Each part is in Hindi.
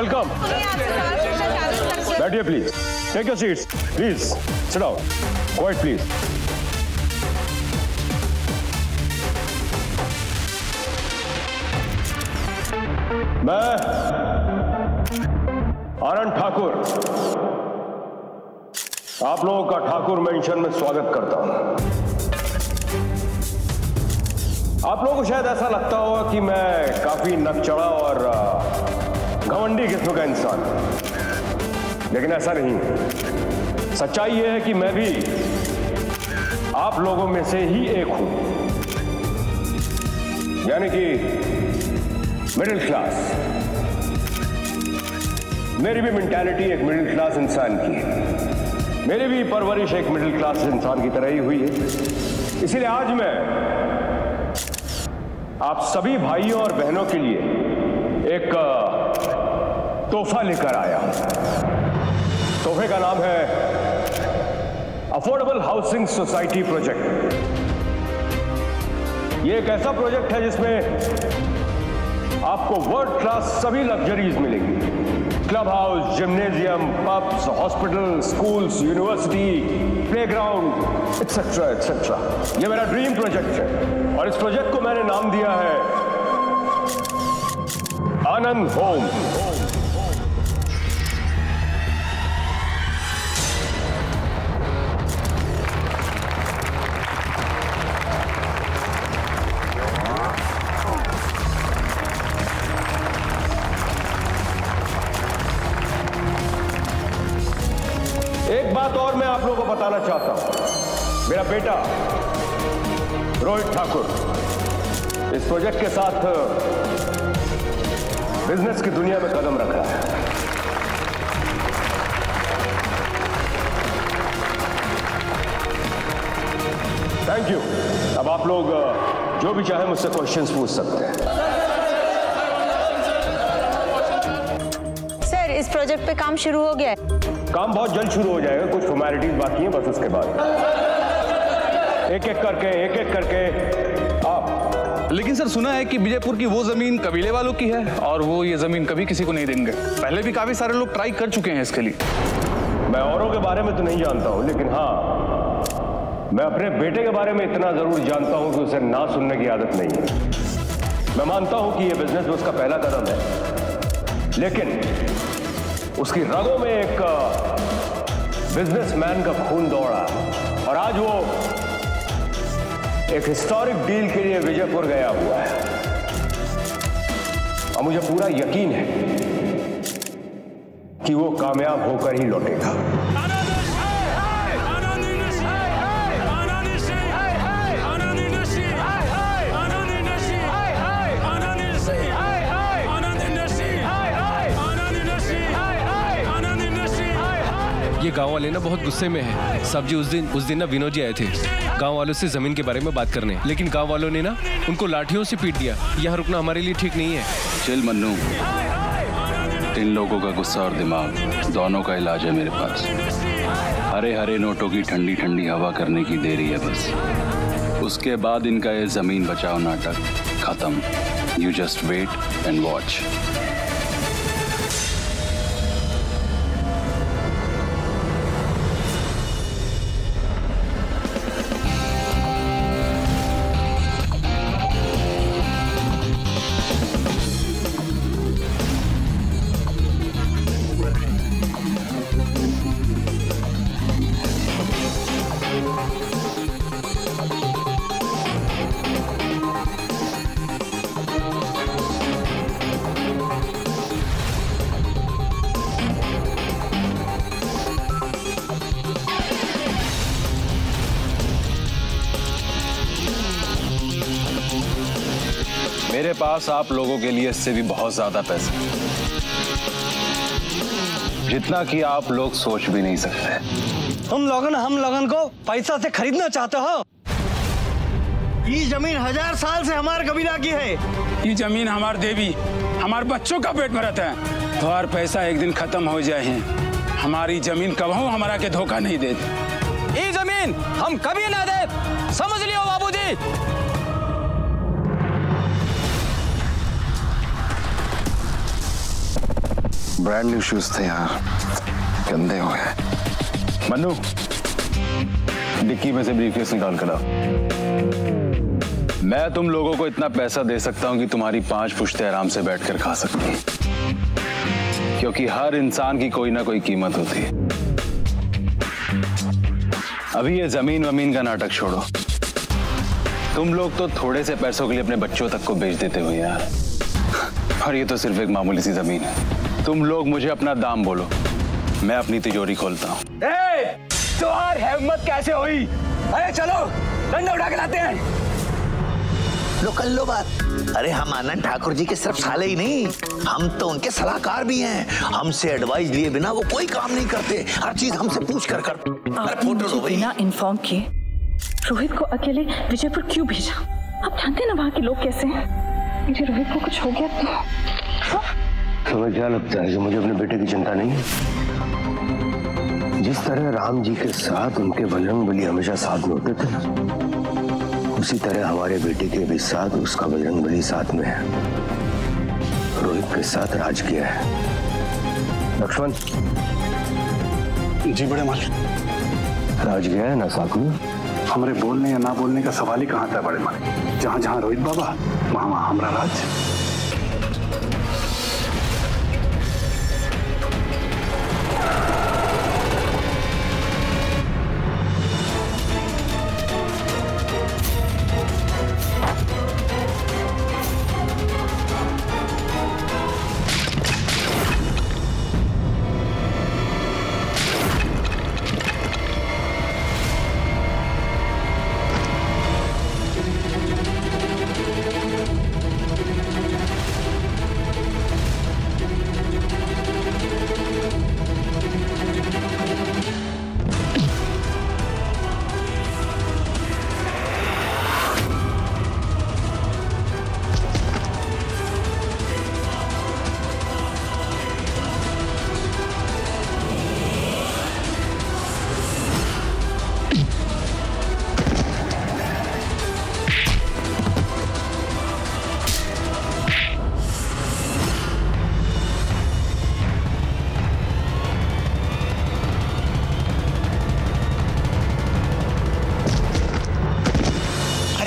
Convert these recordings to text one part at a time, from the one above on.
वेलकम। बैठिए please, take your seats please, sit down, quiet please. मैं आनंद ठाकुर आप लोगों का ठाकुर मेंशन में स्वागत करता हूं। आप लोगों को शायद ऐसा लगता होगा कि मैं काफी नकचढ़ा और घमंडी किस्म का इंसान हूं, लेकिन ऐसा नहीं। सच्चाई यह है कि मैं भी आप लोगों में से ही एक हूं, यानी कि मिडिल क्लास। मेरी भी मेंटालिटी एक मिडिल क्लास इंसान की है, मेरी भी परवरिश एक मिडिल क्लास इंसान की तरह ही हुई है। इसीलिए आज मैं आप सभी भाइयों और बहनों के लिए एक तोहफा लेकर आया हूं। तोहफे का नाम है अफोर्डेबल हाउसिंग सोसाइटी प्रोजेक्ट। ये एक ऐसा प्रोजेक्ट है जिसमें आपको वर्ल्ड क्लास सभी लग्जरीज मिलेंगी। Club house, gymnasium, pubs, hospital, schools, university, playground, etcetera etcetera. ये मेरा ड्रीम प्रोजेक्ट है और इस प्रोजेक्ट को मैंने नाम दिया है आनंद होम। एक बात और मैं आप लोगों को बताना चाहता हूं। मेरा बेटा रोहित ठाकुर इस प्रोजेक्ट के साथ बिजनेस की दुनिया में कदम रख रहा है। Thank you. अब आप लोग जो भी चाहे मुझसे क्वेश्चंस पूछ सकते हैं। सर, इस प्रोजेक्ट पे काम शुरू हो गया है। काम बहुत जल्द शुरू हो जाएगा, कुछ फॉर्मेलिटीज बाकी हैं, बस उसके बाद एक एक करके आप। लेकिन सर, सुना है कि विजयपुर की वो जमीन कबीले वालों की है और वो ये जमीन कभी किसी को नहीं देंगे। पहले भी काफी सारे लोग ट्राई कर चुके हैं इसके लिए। मैं औरों के बारे में तो नहीं जानता हूं, लेकिन हाँ, मैं अपने बेटे के बारे में इतना जरूर जानता हूं कि उसे ना सुनने की आदत नहीं है। मैं मानता हूं कि यह बिजनेस उसका पहला कदम है, लेकिन उसकी रगों में एक बिजनेसमैन का खून दौड़ा और आज वो एक हिस्टोरिक डील के लिए विजयपुर गया हुआ है और मुझे पूरा यकीन है कि वो कामयाब होकर ही लौटेगा। ये गांव वाले ना बहुत गुस्से में हैं। साहब जी, उस दिन ना विनोद जी आए थे गांव वालों से जमीन के बारे में बात करने, लेकिन गांव वालों ने ना उनको लाठियों से पीट दिया। यहाँ रुकना हमारे लिए ठीक नहीं है। चिल मन्नू, इन लोगों का गुस्सा और दिमाग दोनों का इलाज है मेरे पास। हरे हरे नोटों की ठंडी ठंडी हवा करने की देरी है बस। उसके बाद इनका ये जमीन बचाओ नाटक खत्म। You just wait and watch. मेरे पास आप लोगों के लिए इससे भी बहुत ज्यादा पैसे, जितना कि आप लोग सोच भी नहीं सकते। तुम हम लोगन को पैसा से खरीदना चाहते हो? ये जमीन 1000 साल से हमारे कबीला की है। ये जमीन हमारे देवी, हमारे बच्चों का पेट में रहता है। तो हर पैसा एक दिन खत्म हो जाए, हमारी जमीन कभी हमारा के धोखा नहीं देती। ये जमीन हम कभी ना दे, समझ लियो बाबूजी। ब्रांड न्यू शूज थे यार, गंदे हो गए। मन्नू, डिक्की में से ब्रीफकेस निकाल कर ला। मैं तुम लोगों को इतना पैसा दे सकता हूं कि तुम्हारी 5 पुश्तें आराम से बैठकर खा सकती हैं, क्योंकि हर इंसान की कोई ना कोई कीमत होती है। अभी ये जमीन वमीन का नाटक छोड़ो, तुम लोग तो थोड़े से पैसों के लिए अपने बच्चों तक को बेच देते हो यार, और ये तो सिर्फ एक मामूली सी जमीन है। तुम लोग मुझे अपना दाम बोलो, मैं अपनी तिजोरी खोलता हूँ। तुम्हारी हिम्मत कैसे हुई? अरे चलो डंडा उठा के लाते हैं। लो कर लो बात। अरे हम आनंद ठाकुर जी के सिर्फ साले ही नहीं, हम तो उनके सलाहकार भी हैं। हमसे एडवाइस लिए बिना वो कोई काम नहीं करते, हर चीज हमसे पूछ कर करते। आपने मुझे बिना इन्फॉर्म किए रोहित को अकेले विजयपुर क्यों भेजा? आप जानते ना वहाँ के लोग कैसे हैं। मेरे रोहित को कुछ हो गया तो तुम्हें क्या लगता है कि मुझे अपने बेटे की चिंता नहीं है? जिस तरह राम जी के साथ उनके बजरंगबली हमेशा साथ में होते थे, उसी तरह हमारे बेटे के भी साथ उसका बजरंगबली साथ में है। रोहित के साथ राज किया है। लक्ष्मण जी बड़े मालिक। राज गया है ना साथ में? हमारे बोलने या ना बोलने का सवाल ही कहाँ था बड़े मालिक। जहाँ जहाँ रोहित बाबा, वहाँ वहाँ हमारा राज।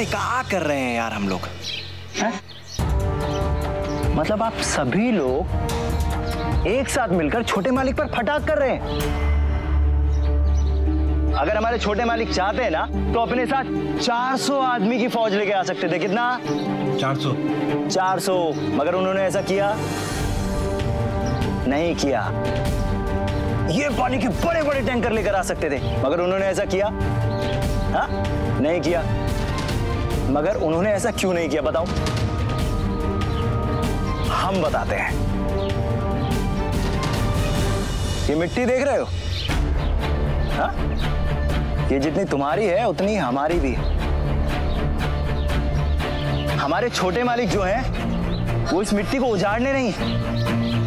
क्या कर रहे हैं यार हम लोग? मतलब आप सभी लोग एक साथ मिलकर छोटे मालिक पर फटाक कर रहे हैं। अगर हमारे छोटे मालिक चाहते हैं ना तो अपने साथ 400 आदमी की फौज लेके आ सकते थे। कितना? 400। मगर उन्होंने ऐसा किया नहीं किया। ये पानी के बड़े बड़े टैंकर लेकर आ सकते थे, मगर उन्होंने ऐसा किया हा? नहीं किया। मगर उन्होंने ऐसा क्यों नहीं किया बताओ? हम बताते हैं। ये मिट्टी देख रहे हो? हा? ये जितनी तुम्हारी है उतनी हमारी भी है। हमारे छोटे मालिक जो हैं वो इस मिट्टी को उजाड़ने नहीं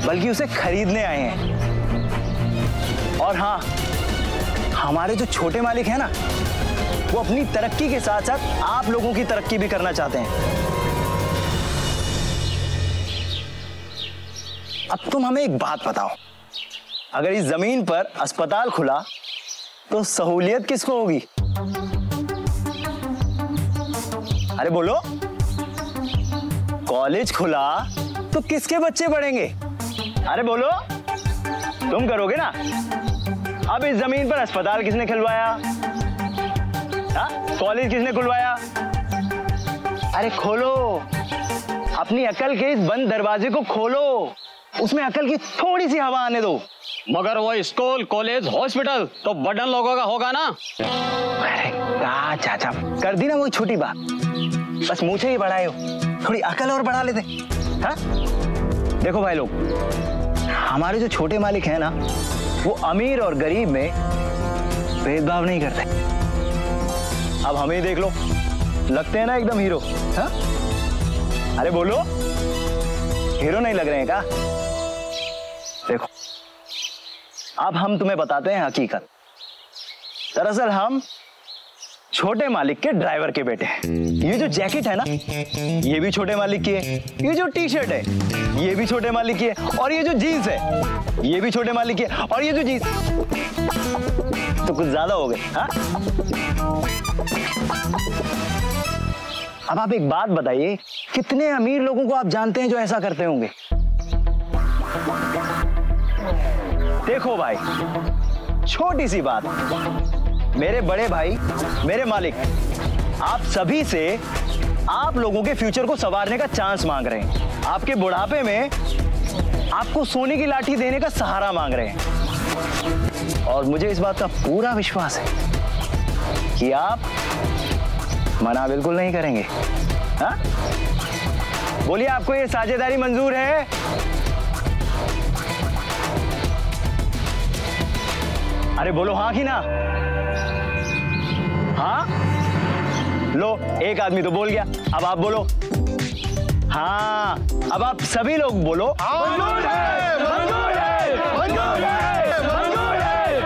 बल्कि उसे खरीदने आए हैं। और हाँ, हमारे जो छोटे मालिक हैं ना वो अपनी तरक्की के साथ साथ आप लोगों की तरक्की भी करना चाहते हैं। अब तुम हमें एक बात बताओ, अगर इस जमीन पर अस्पताल खुला तो सहूलियत किसको होगी? अरे बोलो। कॉलेज खुला तो किसके बच्चे पढ़ेंगे? अरे बोलो। तुम करोगे ना। अब इस जमीन पर अस्पताल किसने खुलवाया? कॉलेज किसने खुलवाया? अरे खोलो, अपनी अकल के इस बंद दरवाजे को खोलो, उसमें अकल की थोड़ी सी हवा आने दो। मगर वो स्कूल, कॉलेज, हॉस्पिटल तो बड़न लोगों का होगा ना। अरे क्या चाचा, कर दी ना वही छोटी बात। बस मुझे ही बढ़ाए हो, थोड़ी अकल और बढ़ा लेते। हाँ? देखो भाई लोग, हमारे जो छोटे मालिक हैं ना वो अमीर और गरीब में भेदभाव नहीं करते। अब हमें ही देख लो, लगते हैं ना एकदम हीरो। हाँ? अरे बोलो, हीरो नहीं लग रहे हैं क्या? देखो, अब हम तुम्हें बताते हैं हकीकत। दरअसल हम छोटे मालिक के ड्राइवर के बेटे हैं। ये जो जैकेट है ना, ये भी छोटे मालिक की है। ये जो टी शर्ट है, ये भी छोटे मालिक की है। और ये जो जीन्स है, ये भी छोटे मालिक की है। और ये जो जीन्स तो कुछ ज्यादा हो गए। हाँ, अब आप एक बात बताइए, कितने अमीर लोगों को आप जानते हैं जो ऐसा करते होंगे? देखो भाई, छोटी सी बात, मेरे बड़े भाई, मेरे मालिक, आप सभी से आप लोगों के फ्यूचर को संवारने का चांस मांग रहे हैं। आपके बुढ़ापे में आपको सोने की लाठी देने का सहारा मांग रहे हैं। और मुझे इस बात का पूरा विश्वास है कि आप मना बिल्कुल नहीं करेंगे। हाँ, बोलिए, आपको ये साझेदारी मंजूर है? अरे बोलो हाँ कि ना? हाँ, लो, एक आदमी तो बोल गया, अब आप बोलो। हाँ, अब आप सभी लोग बोलो। मंजूर है, मंजूर है, मंजूर है, मंजूर है,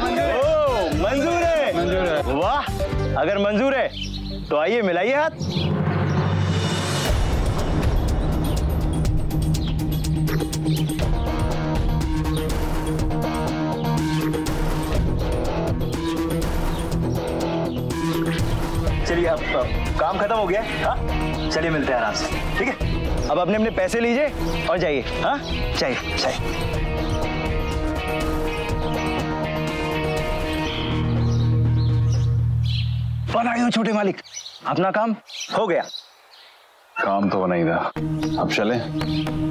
मंजूर है। ओ, मंजूर है, मंजूर है। वाह, अगर मंजूर है तो आइए मिलाइए हाथ। चलिए, अब काम खत्म हो गया। हाँ, चलिए मिलते हैं आराम से, ठीक है? अब अपने अपने पैसे लीजिए और जाइए। हाँ, चाहिए चाहिए। बनाइए हो छोटे मालिक, अपना काम हो गया। काम तो नहीं था, अब चले?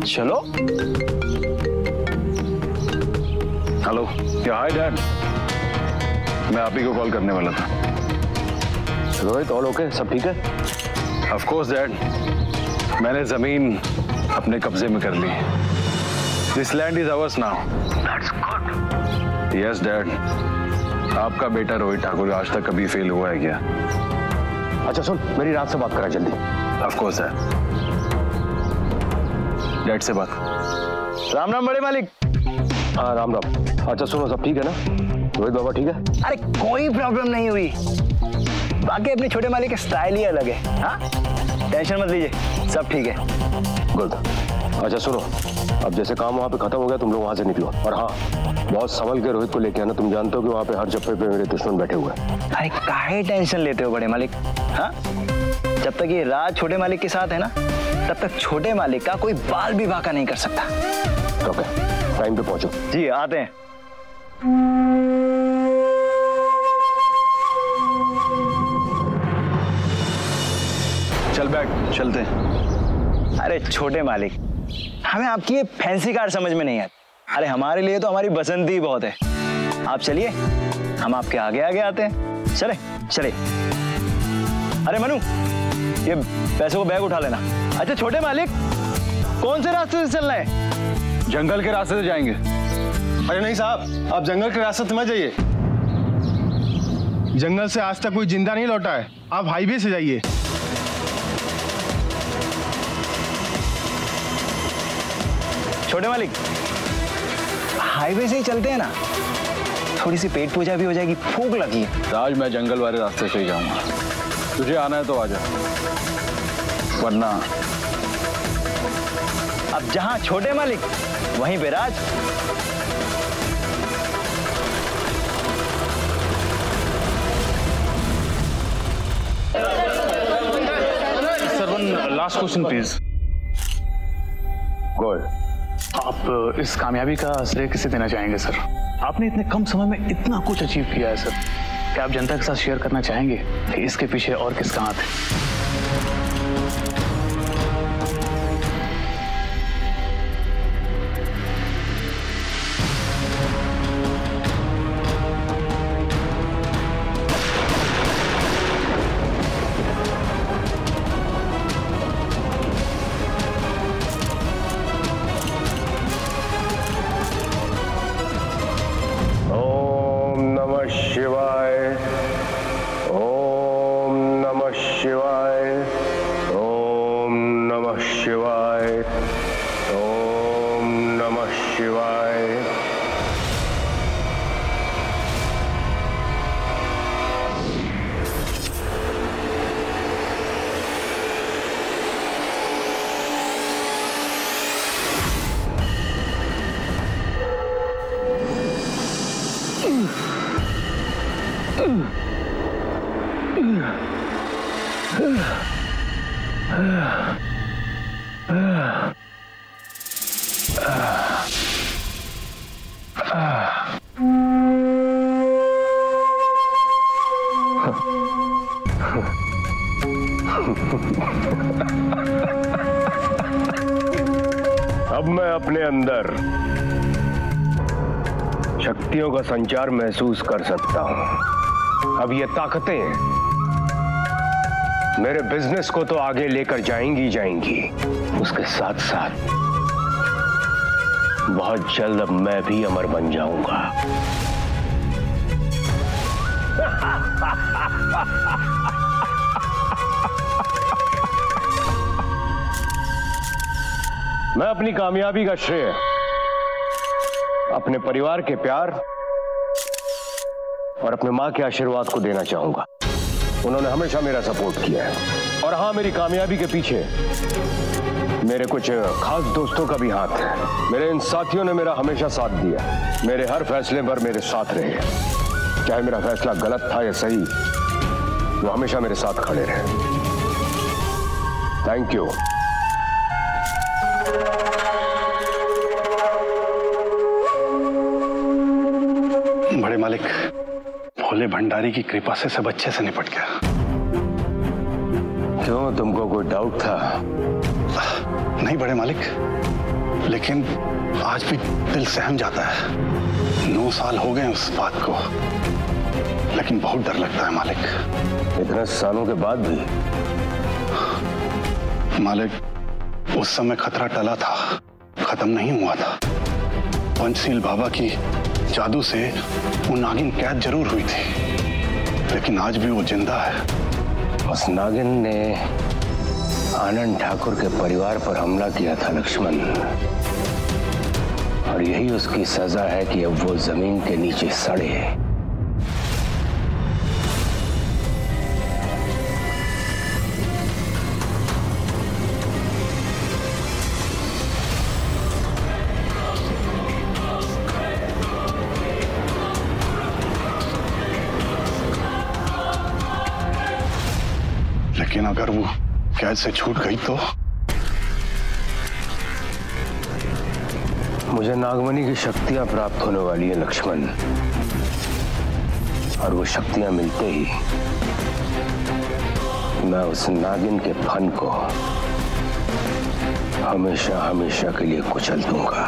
चलो। हेलो, क्या हाय डैड? मैं आप ही को कॉल करने वाला था। Rohit, all okay? सब ठीक है? ऑफ कोर्स डैड, मैंने जमीन अपने कब्जे में कर ली। This land is ours now. That's good. Yes dad, आपका बेटा रोहित ठाकुर आज तक कभी फेल हुआ है क्या? अच्छा सुन, मेरी रात से बात करा जल्दी। Of course dad. डैड से बात। राम राम बड़े मालिक। हाँ राम राम। अच्छा सुनो, सब ठीक है ना? रोहित बाबा ठीक है? अरे कोई प्रॉब्लम नहीं हुई, बाकी अपने छोटे मालिक का स्टाइल ही अलग है। हाँ, टेंशन मत लीजिए, सब ठीक है। गुड। अच्छा सुनो, अब जैसे काम वहाँ पे खत्म हो गया, तुम लोग वहाँ से निकलो। और हाँ, बहुत संभल के रोहित को लेके आना। तुम जानते हो कि वहाँ पे हर चप्पे पे मेरे दुश्मन बैठे हुए हैं। अरे काहे टेंशन लेते हो बड़े मालिक? हाँ, जब तक ये राज छोटे मालिक के साथ है ना, तब तक छोटे मालिक का कोई बाल भी बांका नहीं कर सकता। ओके, टाइम पे पहुंचो। जी, आते हैं। चल बैठ, चलते हैं। अरे छोटे मालिक, हमें आपकी ये फैंसी कार समझ में नहीं आती। अरे हमारे लिए तो हमारी बसंती ही बहुत है। आप चलिए, हम आपके आगे आगे आते हैं। चले चले। अरे मनु, ये पैसों को बैग उठा लेना। अच्छा छोटे मालिक, कौन से रास्ते से चलना है? जंगल के रास्ते से जाएंगे। अरे नहीं साहब, आप जंगल के रास्ते से मत जाइए। जंगल से आज तक कोई जिंदा नहीं लौटा है। आप हाईवे से जाइए। छोटे मालिक, हाईवे से ही चलते हैं ना, थोड़ी सी पेट पूजा भी हो जाएगी, भूख लगी है। राज, मैं जंगल वाले रास्ते से ही जाऊंगा। तुझे आना है तो आ जा, वरना अब जहां छोटे मालिक वहीं पे राज। Sir, one last question please. Good. आप इस कामयाबी का श्रेय किसे देना चाहेंगे सर? आपने इतने कम समय में इतना कुछ अचीव किया है सर। क्या आप जनता के साथ शेयर करना चाहेंगे कि इसके पीछे और किसका हाथ है? शिवाय, ओम नमः शिवाय। अब मैं अपने अंदर शक्तियों का संचार महसूस कर सकता हूं। अब ये ताकतें मेरे बिजनेस को तो आगे लेकर जाएंगी जाएंगी, उसके साथ साथ बहुत जल्द अब मैं भी अमर बन जाऊंगा। मैं अपनी कामयाबी का श्रेय अपने परिवार के प्यार और अपने मां के आशीर्वाद को देना चाहूंगा। उन्होंने हमेशा मेरा सपोर्ट किया है। और हाँ, मेरी कामयाबी के पीछे मेरे कुछ खास दोस्तों का भी हाथ है। मेरे इन साथियों ने मेरा हमेशा साथ दिया, मेरे हर फैसले पर मेरे साथ रहे। चाहे मेरा फैसला गलत था या सही, वो हमेशा मेरे साथ खड़े रहे। Thank you. बड़े मालिक, भोले भंडारी की कृपा से सब अच्छे से निपट गया। क्यों, तुमको कोई डाउट था? नहीं बड़े मालिक, लेकिन आज भी दिल सहम जाता है। 9 साल हो गए उस बात को, लेकिन बहुत डर लगता है मालिक। इतने सालों के बाद भी? मालिक, उस समय खतरा टला था, खत्म नहीं हुआ था। पंचशील बाबा की जादू से वो नागिन कैद जरूर हुई थी, लेकिन आज भी वो जिंदा है। उस नागिन ने आनंद ठाकुर के परिवार पर हमला किया था लक्ष्मण, और यही उसकी सजा है कि अब वो जमीन के नीचे सड़े। लेकिन अगर वो कैद से छूट गई तो? मुझे नागमणि की शक्तियां प्राप्त होने वाली है लक्ष्मण, और वो शक्तियां मिलते ही मैं उस नागिन के फन को हमेशा हमेशा के लिए कुचल दूंगा।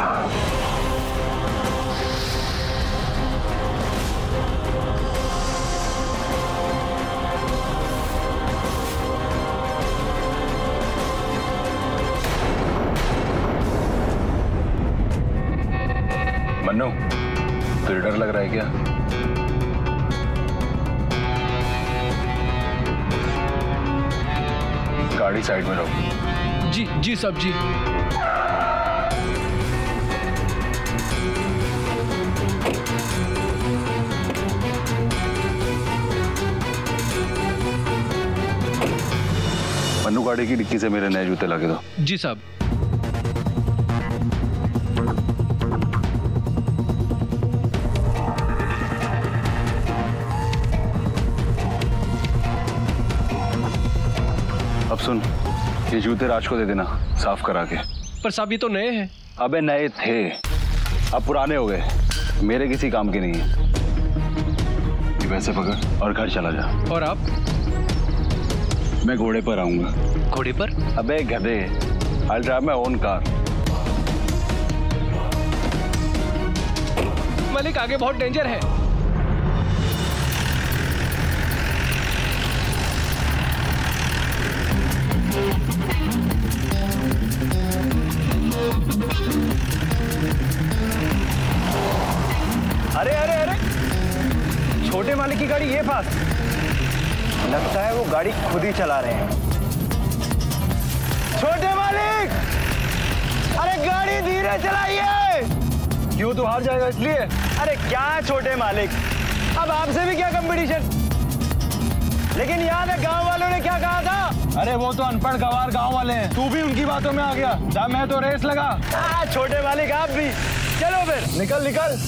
मन्नू, तुझे डर लग रहा है क्या? गाड़ी साइड में रखो। जी जी साहब जी। मन्नू, गाड़ी की डिक्की से मेरे नए जूते ला के दो। जी साहब। अब सुन, ये जूते राज को दे देना, साफ करा के। पर साहब ये तो नए हैं। अबे नए थे, अब पुराने हो गए, मेरे किसी काम के नहीं है। ये पैसे पकड़ और घर चला जा। और आप? मैं घोड़े पर आऊंगा। घोड़े पर? अबे गधे, I'll drive my own car। मालिक, आगे बहुत डेंजर है। अरे अरे अरे, छोटे मालिक की गाड़ी ये पास। लगता है वो गाड़ी खुद ही चला रहे हैं। छोटे मालिक, अरे गाड़ी धीरे चलाइए। क्यों, तू हार जाएगा इसलिए? अरे क्या है छोटे मालिक, अब आपसे भी क्या कंपटीशन। लेकिन याद है गांव वालों ने क्या कहा था? अरे वो तो अनपढ़ गवार गांव वाले हैं, तू भी उनकी बातों में आ गया। जा, मैं तो रेस लगा। छोटे मालिक आप भी चलो फिर। निकल निकल।